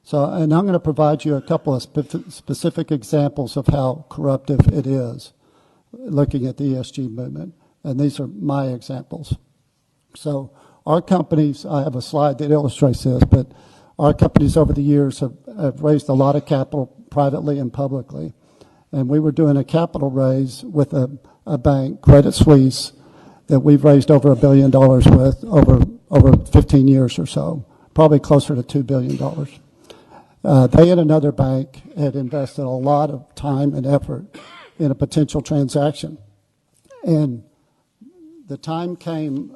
So, and I'm going to provide you a couple of specific examples of how corruptive it is, looking at the ESG movement. And these are my examples. So our companies, I have a slide that illustrates this, but our companies over the years have raised a lot of capital privately and publicly. And we were doing a capital raise with a bank, Credit Suisse, that we've raised over $1 billion with over 15 years or so, probably closer to $2 billion. They and another bank had invested a lot of time and effort in a potential transaction. And the time came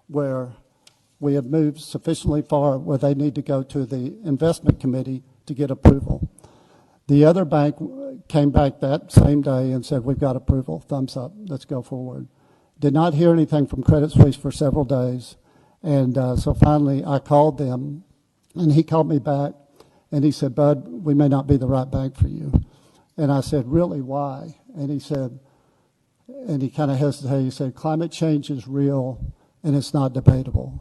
where we had moved sufficiently far where they need to go to the investment committee to get approval. The other bank came back that same day and said, we've got approval, thumbs up, let's go forward. Did not hear anything from Credit Suisse for several days. And so finally I called them, and he called me back, and he said, Bud, we may not be the right bank for you. And I said, really, why? And he said, and he kind of hesitated, he said, climate change is real and it's not debatable.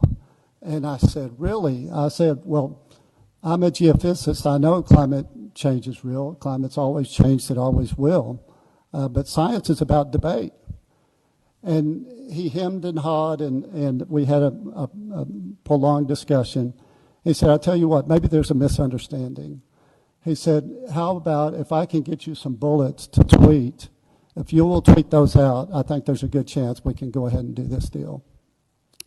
And I said, really? I said, well, I'm a geophysicist. I know climate change is real. Climate's always changed, it always will. But science is about debate. And he hemmed and hawed, and we had a prolonged discussion. He said, I'll tell you what, maybe there's a misunderstanding. He said, how about if I can get you some bullets to tweet? If you will tweet those out, I think there's a good chance we can go ahead and do this deal.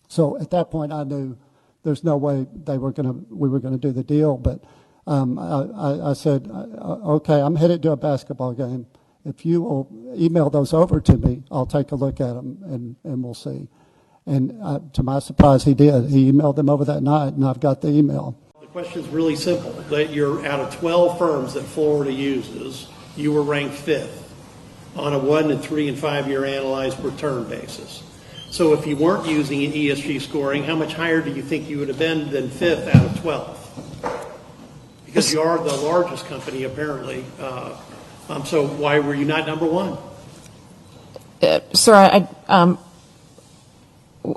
So at that point, I knew there's no way we were going to do the deal. But I said, okay, I'm headed to a basketball game. If you will email those over to me, I'll take a look at them and we'll see. And to my surprise, he did. He emailed them over that night, and I've got the email. The question is really simple. That you're out of 12 firms that Florida uses, you were ranked 5th on a 1 and 3 and 5 year analyzed return basis. So if you weren't using an ESG scoring, how much higher do you think you would have been than 5th out of 12? Because you are the largest company, apparently. So why were you not number 1? Sir,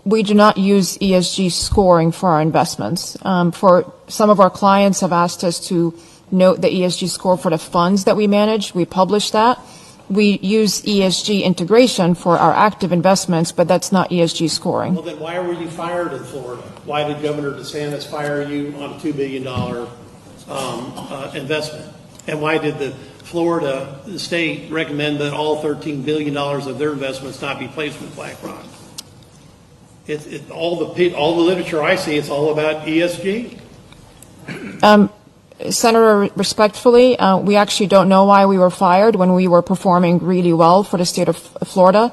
we do not use ESG scoring for our investments. For some of our clients have asked us to note the ESG score for the funds that we manage. We publish that. We use ESG integration for our active investments, but that's not ESG scoring. Well, then why were you fired in Florida? Why did Governor DeSantis fire you on a $2 billion investment? And why did the Florida state recommend that all $13 billion of their investments not be placed with BlackRock? All the literature I see, it's all about ESG. Senator, respectfully, we actually don't know why we were fired when we were performing really well for the state of Florida.